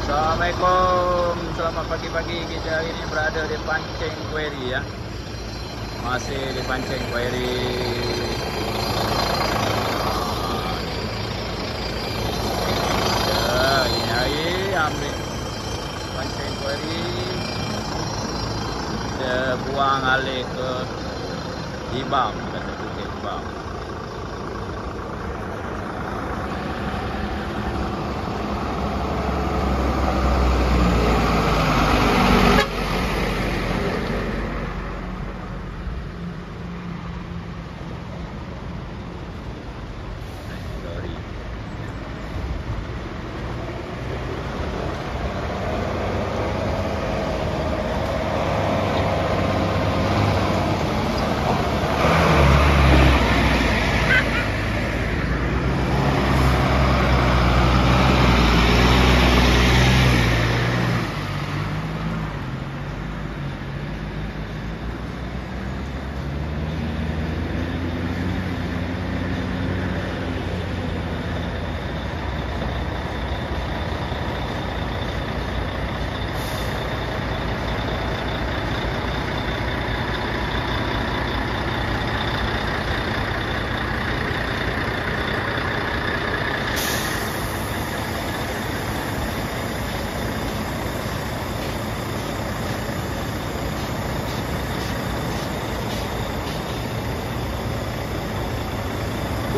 Assalamualaikum, selamat pagi-pagi. Kita hari ini berada di Pancing Quarry ya. Masih di Pancing Quarry. Ini hari ambil Pancing Quarry. Kita buang alih ke Ibam, kata Bukit Ibam.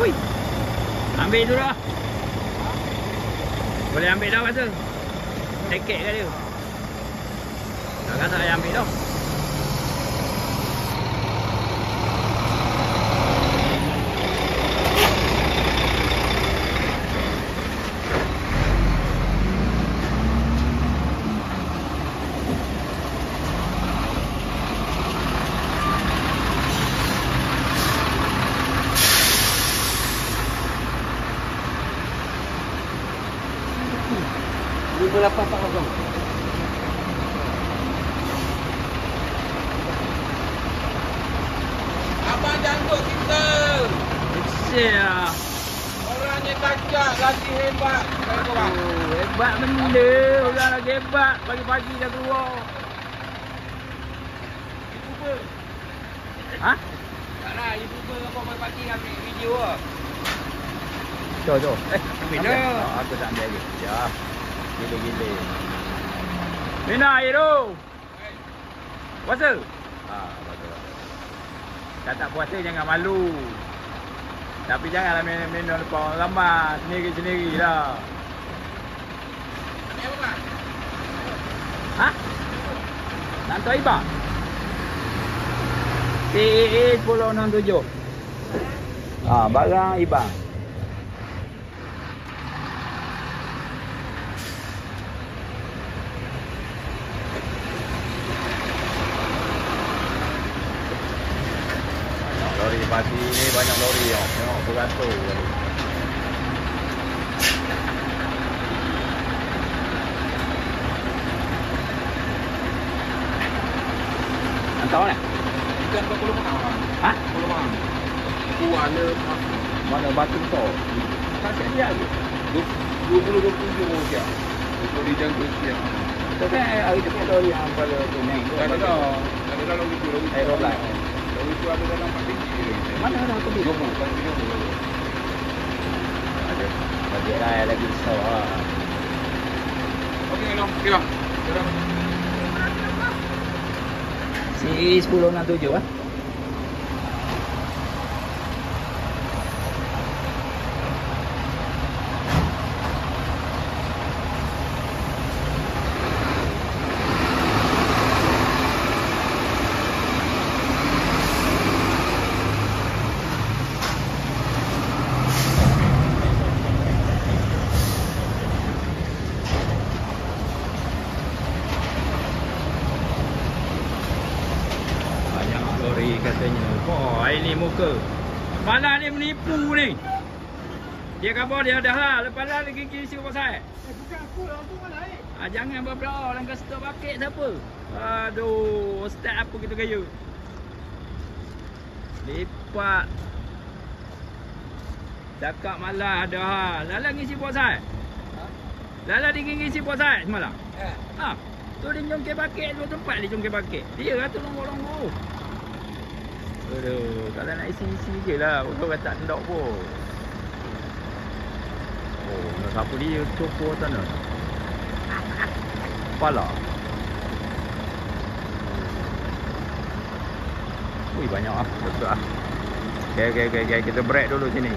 Woi, ambil tu dah. Boleh ambil dah kata. Tekek ke dia? Tak kata saya ambil dah. Berapa Pak Abang? Abang janggut kita. Sial. Orangnya kacak lagi hebat. Hebat benda. Orang lagi hebat. Pagi-pagi dah keluar. YouTuber. Ha? Taklah, YouTuber apa pagi-pagi ambil video lah. Jom. Ambil dah. Aku tak ambil lagi. Ya. Gila-gila. Minah air tu. Puasa? Puasa. Dah tak puasa jangan malu. Tapi janganlah minum lepas orang ramai. Sendiri-sendiri lah. Ambil apa Pak? Ha? Nak hantar Ibam? TAA 1067. Barang Ibam. Lori pagi ni banyak lori tau. Tengok beratur tadi. Hantar mana? Ikan 20 mahal. Ha? 20 mahal. Kuala Mana batu tu? Kakak dia tu. 20-27 rupiah. Untuk dijangkau siap. Tu kan hari tu kan lori yang pada tu naik. Tak ada dah. Tak ada dah lagi tu. Aeroline. Lagi tu ada dalam 4 biji. Mana dah tu? 30. Kan 30. Ada. Bagi raya lagi besar lah. Okey, long. Okey bang. Sekarang. Si 1067 lah. Lori katanya. Oh, ini muka. Malah ni menipu ni. Dia khabar dia dah lah. Lepas lah lagi kisi pasal. Bukan aku lah. Aku mana ni? Jangan berbelah. Orang kata stop bakit siapa. Aduh. Start apa kita gaya. Lipat. Cakap malah dah. Lalang ngisi pasal. Lala dia ngisi puas saiz semalam. Ha. Tu dia jongkir bakit, dua tempat dia jongkir bakit. Dia kata longgo-longgo. Aduh, kalau nak isi-isi je lah. Orang kata tak ndok pun. Oh, nak sapu dia copor sana. Kepala. Ui, banyak ah. Betul ah. Okay. Kita break dulu sini.